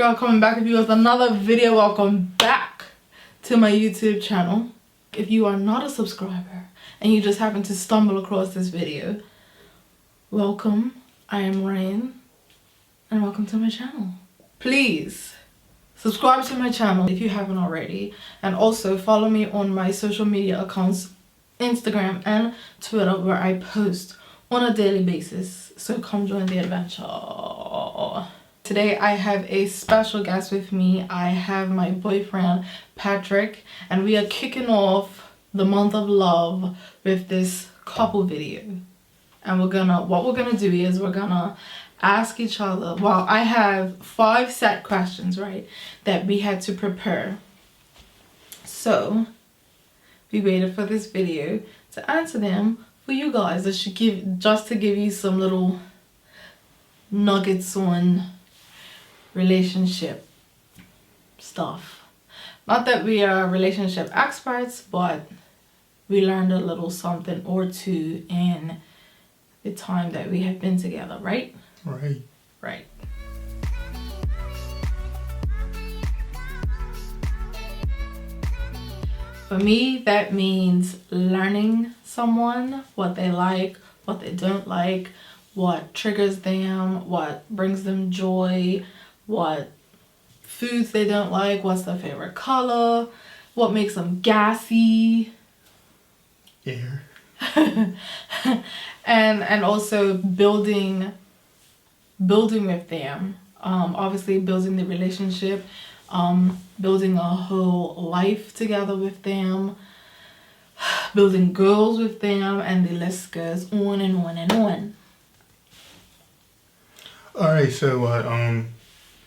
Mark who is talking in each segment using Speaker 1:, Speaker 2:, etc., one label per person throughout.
Speaker 1: girl coming back with you with another video. Welcome back to my YouTube channel. If you are not a subscriber and you just happen to stumble across this video, welcome. I am Rhyan and welcome to my channel. Please subscribe to my channel if you haven't already, and also follow me on my social media accounts, Instagram and Twitter, where I post on a daily basis. So come join the adventure. Today I have a special guest with me. I have my boyfriend Patrick, and we are kicking off the month of love with this couple video. And what we're gonna do is we're gonna ask each other, well, I have 5 set questions, right, that we had to prepare. So we waited for this video to answer them for you guys. Just to give you some little nuggets on relationship stuff. Not that we are relationship experts, but we learned a little something or two in the time that we have been together, right? Right. For me, that means learning someone, what they like, what they don't like, what triggers them, what brings them joy, what foods they don't like, what's their favorite color, what makes them gassy.
Speaker 2: Air.
Speaker 1: and also building with them. Obviously building the relationship, building a whole life together with them, building girls with them, and the list goes on and on and on.
Speaker 2: Alright, so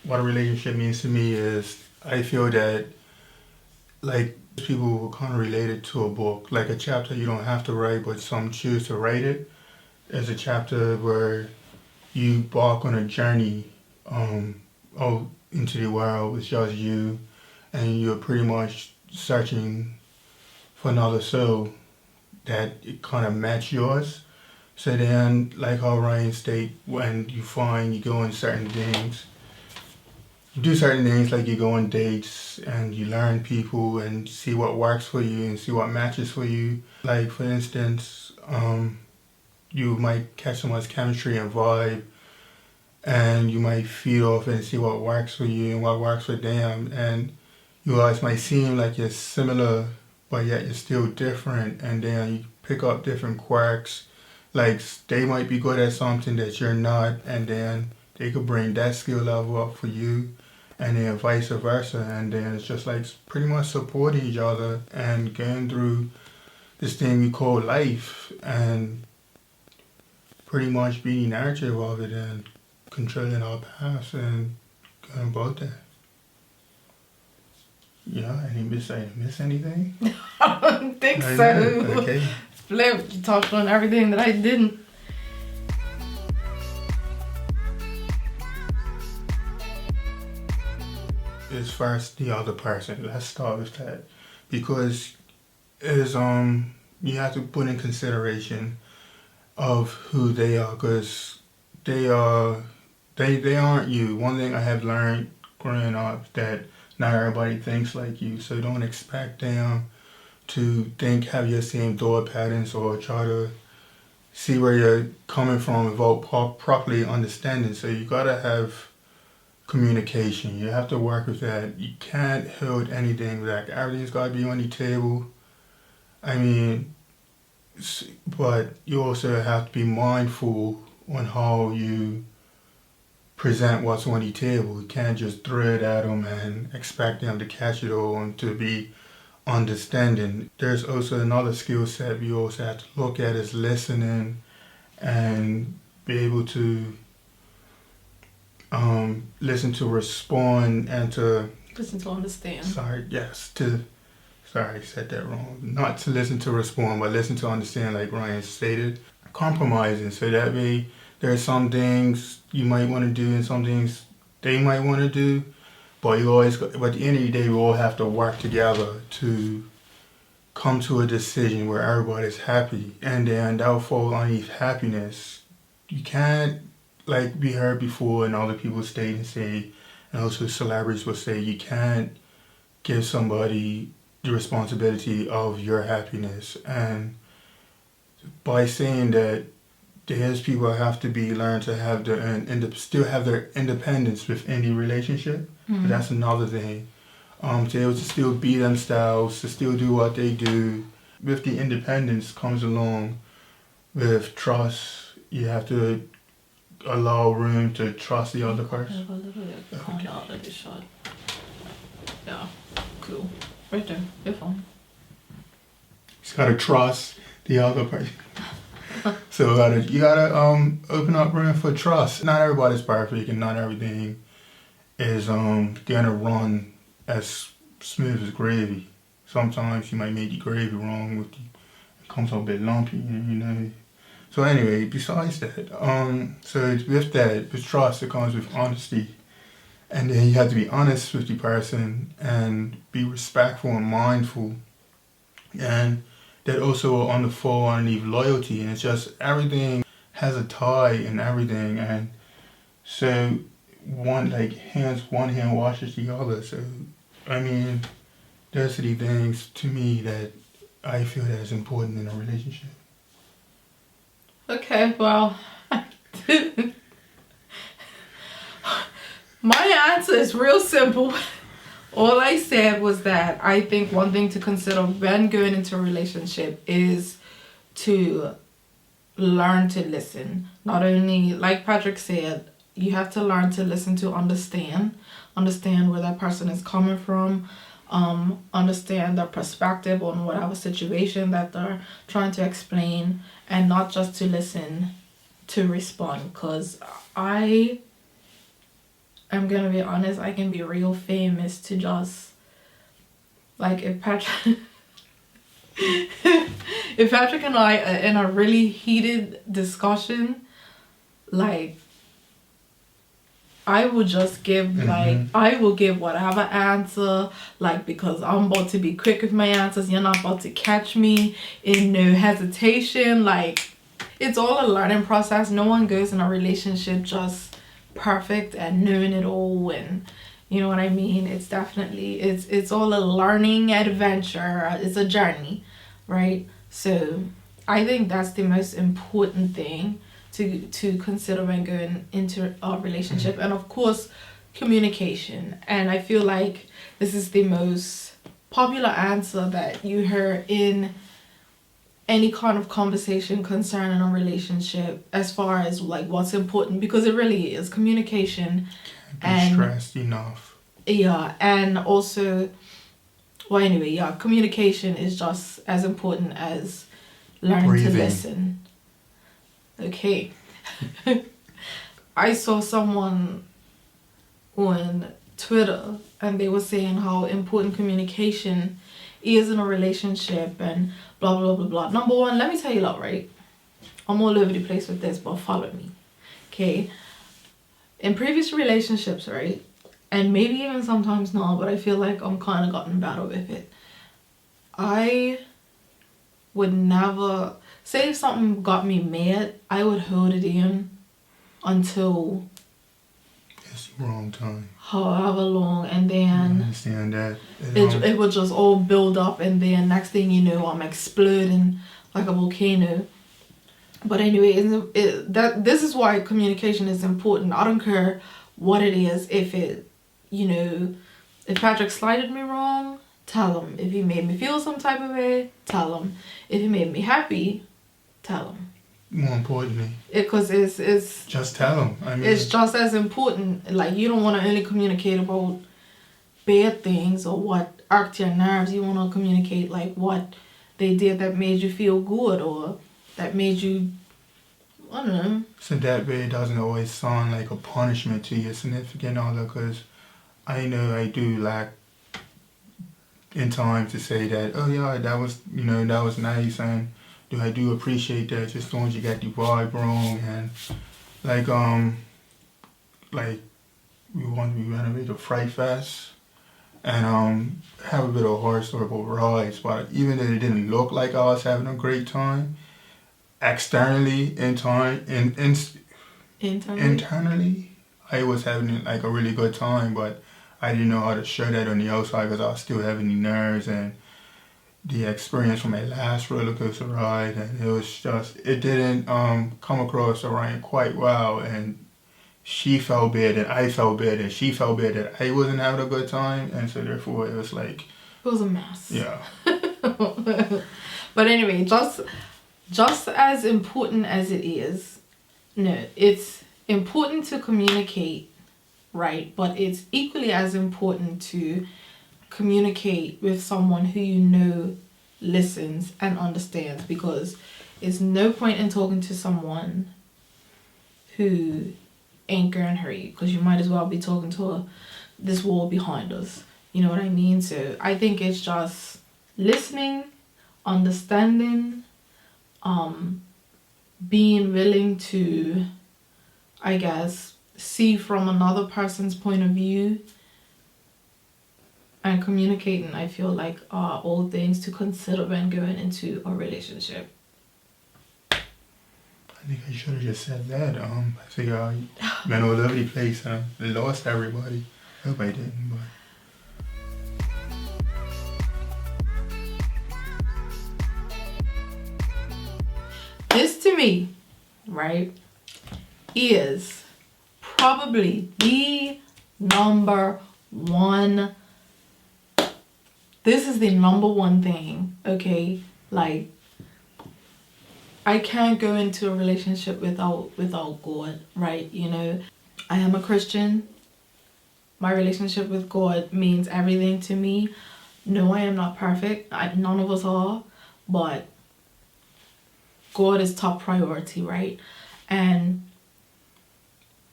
Speaker 2: what a relationship means to me is, I feel that like people will kind of relate it to a book, like a chapter you don't have to write, but some choose to write it. There's a chapter where you embark on a journey out into the world with just you, and you're pretty much searching for another soul that it kind of match yours. So then, like how Ryan stated, when you find you go on certain things, you do certain things, like you go on dates and you learn people and see what works for you and see what matches for you. Like for instance, you might catch someone's chemistry and vibe, and you might feed off and see what works for you and what works for them, and you guys might seem like you're similar, but yet you're still different, and then you pick up different quirks. Like they might be good at something that you're not, and then they could bring that skill level up for you, and then vice versa, and then it's just like pretty much supporting each other and going through this thing we call life, and pretty much being the narrative of it and controlling our past and going about that. Yeah, I didn't miss anything?
Speaker 1: I don't think so.
Speaker 2: Okay.
Speaker 1: Flip, you talked on everything that I didn't.
Speaker 2: As far as the other person, let's start with that, because you have to put in consideration of who they are, because they aren't you. One thing I have learned growing up, that not everybody thinks like you, so don't expect them to have your same thought patterns or try to see where you're coming from without properly understanding. So you gotta have communication. You have to work with that. You can't hold anything back. Everything's gotta be on the table. I mean, but you also have to be mindful on how you present what's on the table. You can't just throw it at them and expect them to catch it all and to be understanding. There's also another skill set we also have to look at, is listening, and be able to listen to respond and to
Speaker 1: Listen to understand.
Speaker 2: Sorry, I said that wrong. Not to listen to respond, but listen to understand, like Ryan stated. Compromising, so that way there's some things you might want to do and some things they might want to do, but at the end of the day, we all have to work together to come to a decision where everybody's happy, and then that'll fall underneath happiness. You can't, like we heard before and other people state and say, and also celebrities will say you can't give somebody the responsibility of your happiness. And by saying that, there's people that have to be learn to have their still have their independence within the relationship.
Speaker 1: Mm-hmm.
Speaker 2: That's another thing. To be able to still be themselves, to still do what they do. With the independence comes along with trust. You have to allow room to trust the other person.
Speaker 1: Yeah, cool. Right there, you're fine.
Speaker 2: Just gotta trust the other person. So you gotta open up room for trust. Not everybody's perfect, and not everything is gonna run as smooth as gravy. Sometimes you might make the gravy wrong it comes out a bit lumpy, you know. So anyway, besides that, so with that, with trust, it comes with honesty. And then you have to be honest with the person and be respectful and mindful. And that also will unfold underneath loyalty. And it's just everything has a tie and everything. And so one hand washes the other. So, I mean, those are the things to me that I feel that is important in a relationship.
Speaker 1: Okay, well, my answer is real simple. All I said was that I think one thing to consider when going into a relationship is to learn to listen. Not only, like Patrick said, you have to learn to listen to understand where that person is coming from, understand their perspective on whatever situation that they're trying to explain, and not just to listen to respond. Because I'm gonna be honest, I can be real famous to just, like, if Patrick and I are in a really heated discussion, like, I would just give, like, I will give whatever answer, like, because I'm about to be quick with my answers. You're not about to catch me in no hesitation. Like, it's all a learning process. No one goes in a relationship just perfect and knowing it all, and you know what I mean. It's definitely it's all a learning adventure. It's a journey, right? So I think that's the most important thing to consider when going into a relationship. And of course, communication. And I feel like this is the most popular answer that you hear in any kind of conversation concerning a relationship, as far as like what's important, because it really is communication.
Speaker 2: Can't be stressed enough.
Speaker 1: Yeah, and also, well, anyway, yeah, communication is just as important as learning to listen. Okay. I saw someone on Twitter and they were saying how important communication is in a relationship and blah blah blah blah. Number one, let me tell you a lot, right? I'm all over the place with this, but follow me. Okay. In previous relationships, right? And maybe even sometimes now, but I feel like I'm kind of gotten better with it. I would never, say if something got me mad, I would hold it in until
Speaker 2: it's the wrong time.
Speaker 1: However long, and then
Speaker 2: I understand that.
Speaker 1: It would just all build up, and then next thing you know, I'm exploding like a volcano. But anyway, this is why communication is important. I don't care what it is. If it, you know, if Patrick slighted me wrong, tell him. If he made me feel some type of way, tell him. If he made me happy, tell him.
Speaker 2: More importantly,
Speaker 1: because it's
Speaker 2: just tell them. I mean,
Speaker 1: it's just as important. Like, you don't want to only communicate about bad things or what irked your nerves. You want to communicate like what they did that made you feel good, or that made you, I don't know.
Speaker 2: So that way it doesn't always sound like a punishment to your significant other, because I know I do lack in time to say that, oh yeah, that was, you know, that was nice, and I do appreciate that, just as long as you got the vibe wrong. And like we renovate a Fright Fest and have a bit of horror story about rides, but even though it didn't look like I was having a great time, externally, internally, I I was having like a really good time, but I didn't know how to show that on the outside because I was still having the nerves and the experience from my last roller coaster ride, and it was just, it didn't come across to Ryan quite well, and she felt bad and I felt bad and she felt bad that I wasn't having a good time, and so therefore it was like,
Speaker 1: it was a mess.
Speaker 2: yeah.
Speaker 1: But anyway, just as important as it is, no, it's important to communicate, right? But it's equally as important to communicate with someone who you know listens and understands, because it's no point in talking to someone who ain't gonna hurt you, because you might as well be talking to this wall behind us. You know what I mean? So I think it's just listening, understanding, being willing to, I guess, see from another person's point of view, and communicating, I feel like, are all things to consider when going into a relationship.
Speaker 2: I think I should have just said that. I think I went all over the place and lost everybody. I hope I didn't, but.
Speaker 1: This to me, right, is probably the number one. This is the number one thing, okay? Like, I can't go into a relationship without God, right? You know, I am a Christian. My relationship with God means everything to me. No, I am not perfect. None of us are, but God is top priority, right? And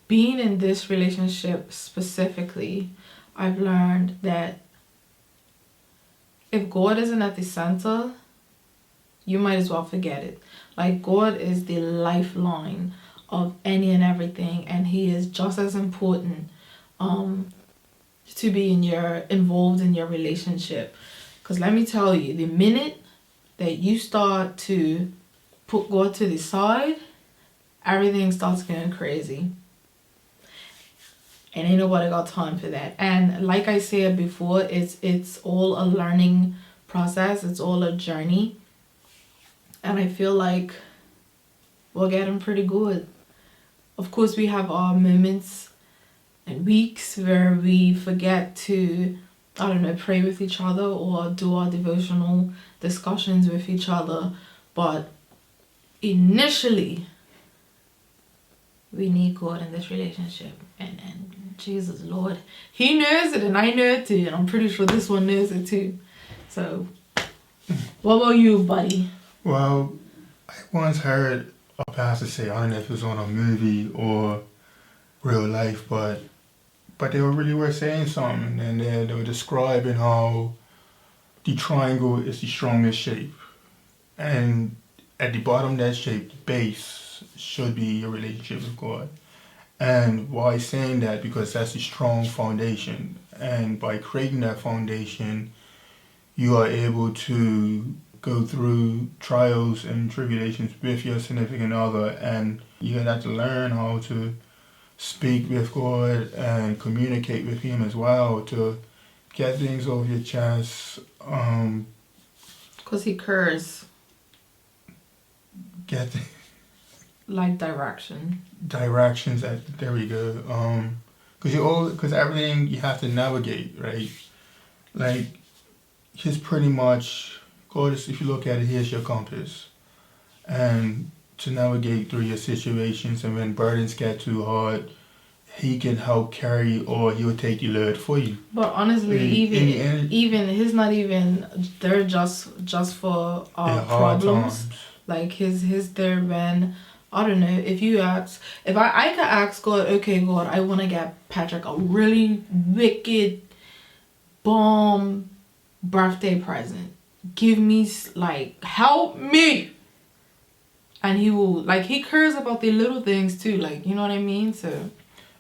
Speaker 1: being in this relationship specifically, I've learned that if God isn't at the center, you might as well forget it. Like, God is the lifeline of any and everything, and He is just as important to be involved in your relationship. Because let me tell you, the minute that you start to put God to the side, everything starts getting crazy. And ain't nobody got time for that. And like I said before, it's all a learning process. It's all a journey. And I feel like we're getting pretty good. Of course, we have our moments and weeks where we forget to, I don't know, pray with each other or do our devotional discussions with each other. But initially, we need God in this relationship. And Jesus, Lord, He knows it and I know it too. And I'm pretty sure this one knows it too. So, what about you, buddy?
Speaker 2: Well, I once heard a pastor say, I don't know if it was on a movie or real life, but they were saying something, and they were describing how the triangle is the strongest shape. And at the bottom of that shape, the base should be your relationship with God. And why saying that? Because that's a strong foundation. And by creating that foundation, you are able to go through trials and tribulations with your significant other, and you have to learn how to speak with God and communicate with Him as well to get things off your chest.
Speaker 1: Because He cares.
Speaker 2: Get
Speaker 1: like directions. There we go. Because everything you have to navigate, right? Like, He's pretty much, God is, if you look at it, Here's your compass. And to navigate through your situations, and when burdens get too hard, He can help carry, or He'll take the load for you. But honestly, even He's not even there just for our problems. Like He's there when, I don't know, if I could ask God, okay, God, I want to get Patrick a really wicked bomb birthday present. Give me, like, help me. And He will, like, He cares about the little things too, like, you know what I mean? So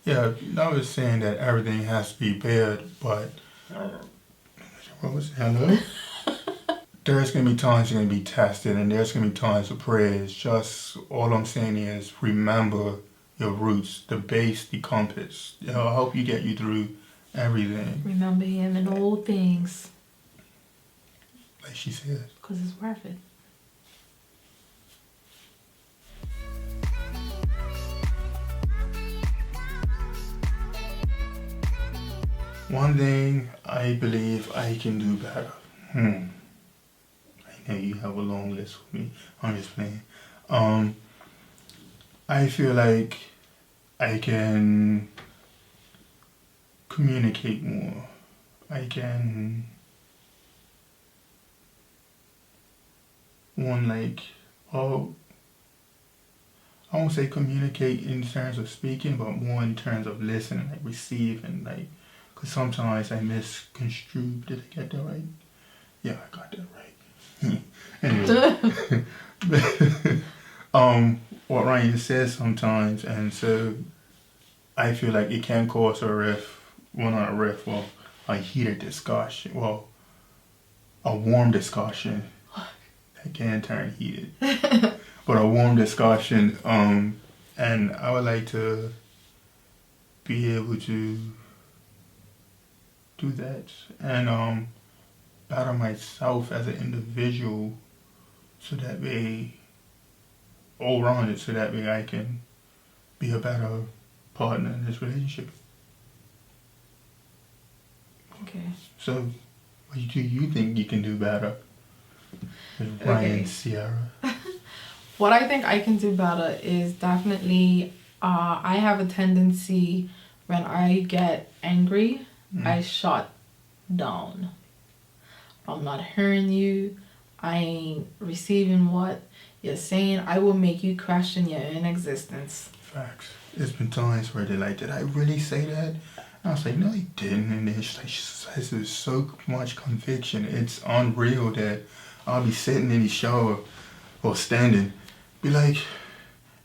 Speaker 2: yeah, I was saying that everything has to be bad, but what was hello? There's going to be times you're going to be tested, and there's going to be times of prayer. It's just, all I'm saying is, remember your roots, the base, the compass. It'll help you get you through everything.
Speaker 1: Remember him in all things.
Speaker 2: Like she said.
Speaker 1: Because it's worth it.
Speaker 2: One thing I believe I can do better. I know you have a long list with me. I'm just playing. I feel like I can communicate more. I can I won't say communicate in terms of speaking, but more in terms of listening, like receiving, like, because sometimes I misconstrue. Did I get that right? Yeah, I got that right. Anyway, what Ryan says sometimes, and so I feel like it can cause a heated discussion, a warm discussion that can turn heated, but a warm discussion, and I would like to be able to do that, and better myself as an individual, so that way, all around it, so that way I can be a better partner in this relationship.
Speaker 1: Okay.
Speaker 2: So, what do you think you can do better? Ryan, Sierra.
Speaker 1: What I think I can do better is definitely, I have a tendency when I get angry, I shut down. I'm not hearing you. I ain't receiving what you're saying. I will make you question your own existence.
Speaker 2: Facts. There's been times where they're like, did I really say that? And I was like, no, you didn't. And it's like, she says with so much conviction. It's unreal that I'll be sitting in the shower or standing, be like,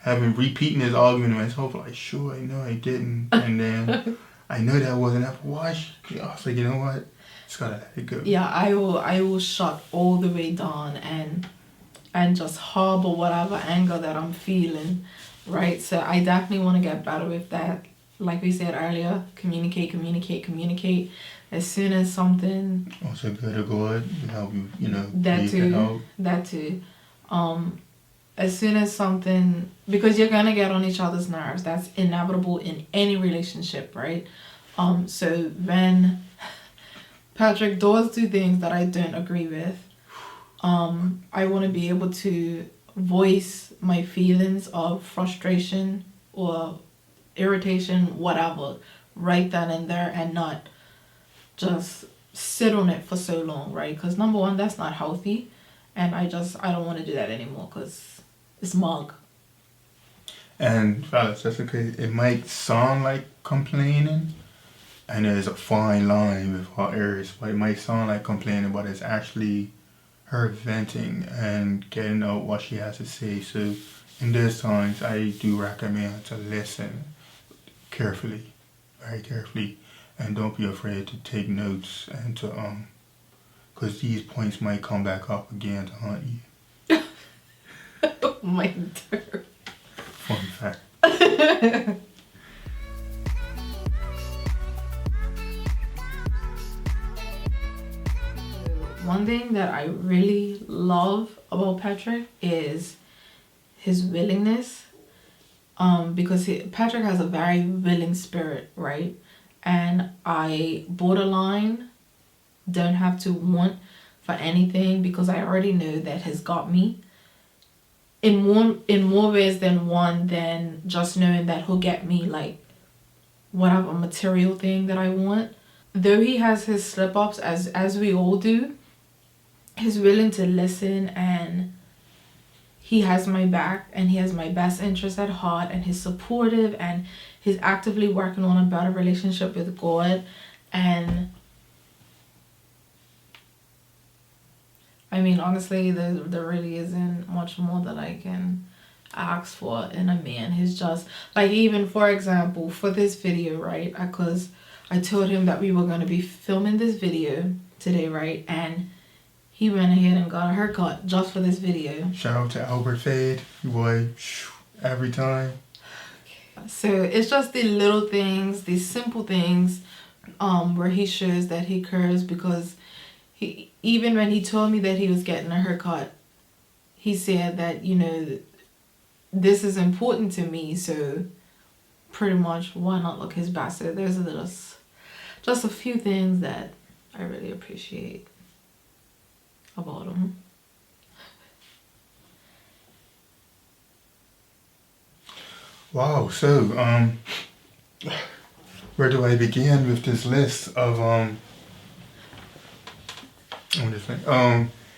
Speaker 2: repeating this argument to myself, like, sure, I know I didn't. And then I know that wasn't enough. Why? I was like, you know what? Just gotta let it go.
Speaker 1: Yeah, I will shut all the way down and just harbor whatever anger that I'm feeling, right? So I definitely want to get better with that. Like we said earlier, communicate. As soon as something...
Speaker 2: Also go to God and help you,
Speaker 1: That too. As soon as something... Because you're going to get on each other's nerves. That's inevitable in any relationship, right? So when Patrick does do things that I don't agree with, I want to be able to voice my feelings of frustration or irritation, whatever, right then and there, and not just sit on it for so long, right? Because number one, that's not healthy, and I don't want to do that anymore because it's mug.
Speaker 2: And fellas, that's okay. It might sound like complaining, and there's a fine line with our areas, but it might sound like complaining, but it's actually her venting and getting out what she has to say. So in those times, I do recommend to listen carefully, very carefully, and don't be afraid to take notes and to because these points might come back up again to haunt you.
Speaker 1: Oh my God.
Speaker 2: Fun fact.
Speaker 1: One thing that I really love about Patrick is his willingness. Because Patrick has a very willing spirit, right? And I borderline don't have to want for anything because I already know that he's got me. In more ways than one, than just knowing that he'll get me like whatever material thing that I want. Though he has his slip-ups, as we all do, he's willing to listen, and he has my back, and he has my best interest at heart, and he's supportive, and he's actively working on a better relationship with God. And I mean, honestly, there really isn't much more that I can ask for in a man. He's just like, even for example, for this video, right? Because I told him that we were going to be filming this video today, right? And he went ahead and got a haircut just for this video.
Speaker 2: Shout out to Albert Fade, boy, every time.
Speaker 1: So it's just the little things, the simple things, where he shows that he cares, because he, even when he told me that he was getting a haircut, he said that, you know, this is important to me, so pretty much why not look his best. So there's just a few things that I really appreciate about him.
Speaker 2: Wow. So, where do I begin with this list of I'm just think.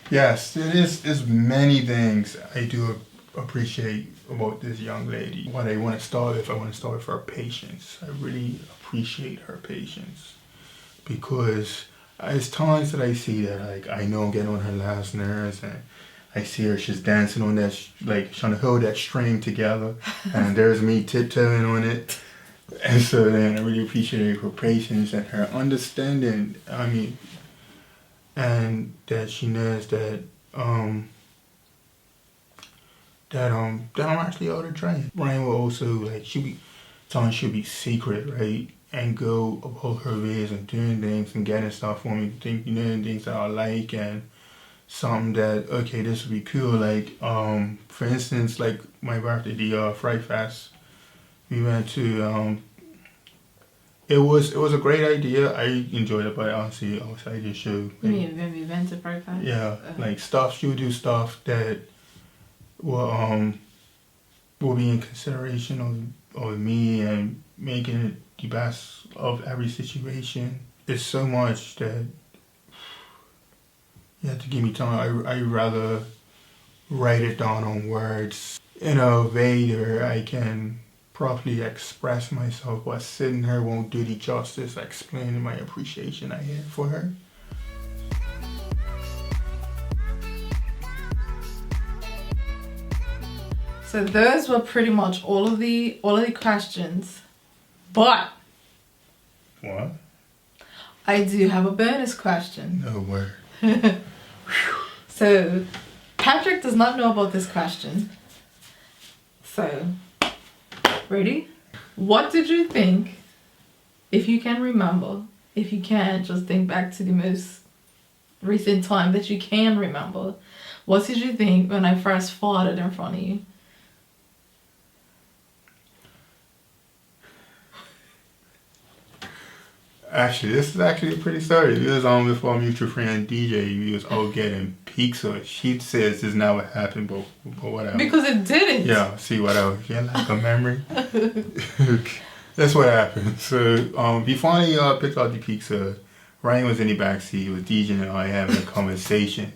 Speaker 2: Yes, it is. There's many things I do appreciate about this young lady. What I want to start with, I want to start with her patience. I really appreciate her patience, because there's times that I see that, like, I know I'm getting on her last nerves, and I see her, she's dancing on that, like, trying to hold that string together, and there's me tiptoeing on it. And so then I really appreciate her patience and her understanding. I mean, and that she knows that that I'm actually out of train. Rhyan will also, like, she'll be secret, right? And go about her ways and doing things and getting stuff for me, things that I like, and something that, okay, this would be cool. Like, for instance, like my birthday, the Fright Fest, we went to, it was a great idea. I enjoyed it, but honestly, I just showed.
Speaker 1: You mean when we went to Breakfast?
Speaker 2: Yeah, like stuff. She would do stuff that will be in consideration of me and making it the best of every situation. It's so much that you have to give me time. I rather write it down on words in a way where I can properly express myself, but sitting here won't do the justice explaining my appreciation I have for her.
Speaker 1: So those were pretty much all of the questions, but
Speaker 2: What?
Speaker 1: I do have a bonus question.
Speaker 2: No word.
Speaker 1: So Patrick does not know about this question. So, ready? What did you think, if you can remember, if you can't, just think back to the most recent time that you can remember. What did you think when I first farted in front of you?
Speaker 2: Actually, this is actually a pretty story. We was on with our mutual friend DJ. We was all getting pizza. She says this never happened, but whatever.
Speaker 1: Because it didn't.
Speaker 2: Yeah, see, whatever. Yeah, like a memory. That's what happened. So, before I picked out the pizza, Ryan was in the backseat with DJ and I having a conversation,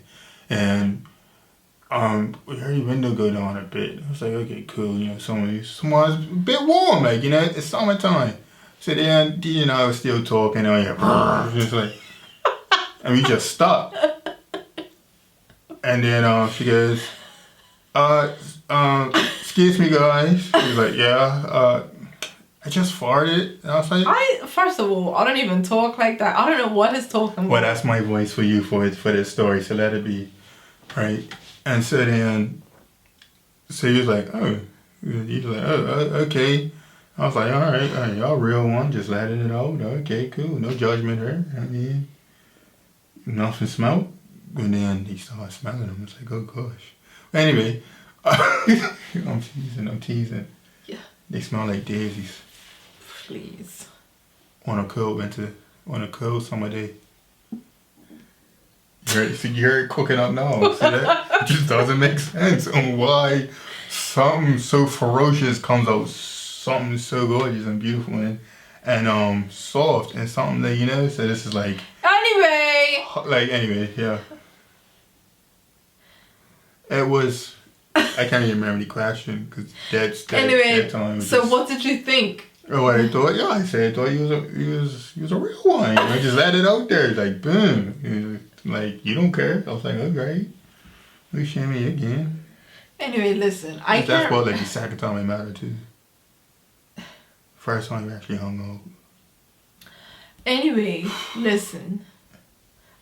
Speaker 2: and we heard the window go down a bit. I was like, okay, cool. You know, someone's a bit warm, like, you know, it's summertime. So then DJ and I was still talking, and just like, and we just stopped. And then she goes, excuse me, guys. She was like, yeah, I just farted. And I was like,
Speaker 1: first of all, I don't even talk like that. I don't know what he's talking about.
Speaker 2: well, that's my voice for you for this story, so let it be, right? And so then, so he was like, oh, okay. I was like, all right, y'all real one, just letting it out. Okay, cool, no judgment here. I mean, nothing smelled. And then he started smelling them. I was like, oh gosh. Anyway, I'm teasing.
Speaker 1: Yeah.
Speaker 2: They smell like daisies.
Speaker 1: Please.
Speaker 2: On a cold summer day. You're cooking up now. See that? It just doesn't make sense on why something so ferocious comes out something so gorgeous and beautiful and soft, and something that, you know, so this is like anyway, yeah. It was, I can't even remember the question because that time was
Speaker 1: so
Speaker 2: just,
Speaker 1: what did you think?
Speaker 2: Oh, what I thought? Yeah, I thought he was a real one. I just let it out there, like boom. Like, you don't care. I was like, oh great, we shame me again.
Speaker 1: Anyway, listen,
Speaker 2: That's what, like, the second time I met her too. First time we actually hung out.
Speaker 1: Anyway, listen.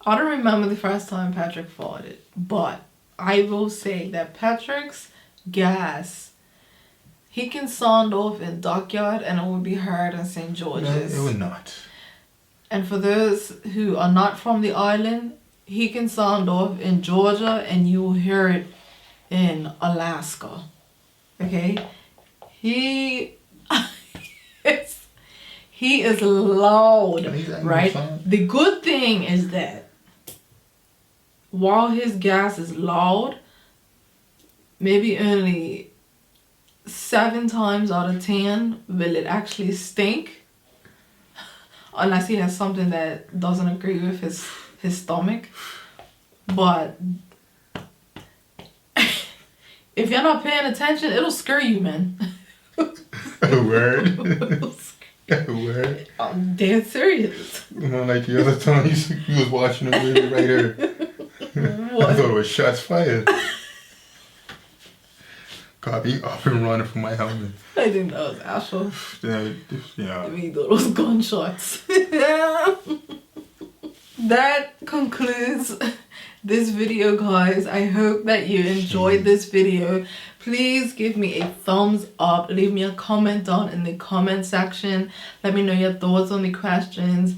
Speaker 1: I don't remember the first time Patrick farted, but I will say that Patrick's gas he can sound off in Dockyard and it would be heard in St.
Speaker 2: No,
Speaker 1: George's.
Speaker 2: it would not.
Speaker 1: And for those who are not from the island, he can sound off in Georgia and you will hear it in Alaska. Okay? He he is loud, right? The good thing is that while his gas is loud, maybe only 7 times out of 10 will it actually stink, unless he has something that doesn't agree with his stomach. But if you're not paying attention, it'll scare you, man.
Speaker 2: A word. A word.
Speaker 1: I'm dead serious.
Speaker 2: You know, like the other time you was watching a movie right here. I thought it was shots fired. Got me up and running from my helmet.
Speaker 1: I think that was Ashel.
Speaker 2: Yeah.
Speaker 1: I mean, those gunshots. That concludes this video, guys. I hope that you enjoyed this video. Please give me a thumbs up. Leave me a comment down in the comment section. Let me know your thoughts on the questions.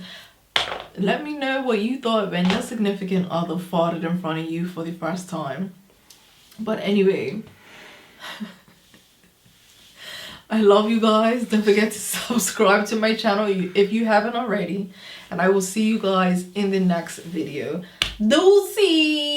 Speaker 1: Let me know what you thought when your significant other farted in front of you for the first time. But anyway, I love you guys. Don't forget to subscribe to my channel if you haven't already. And I will see you guys in the next video. Deuces!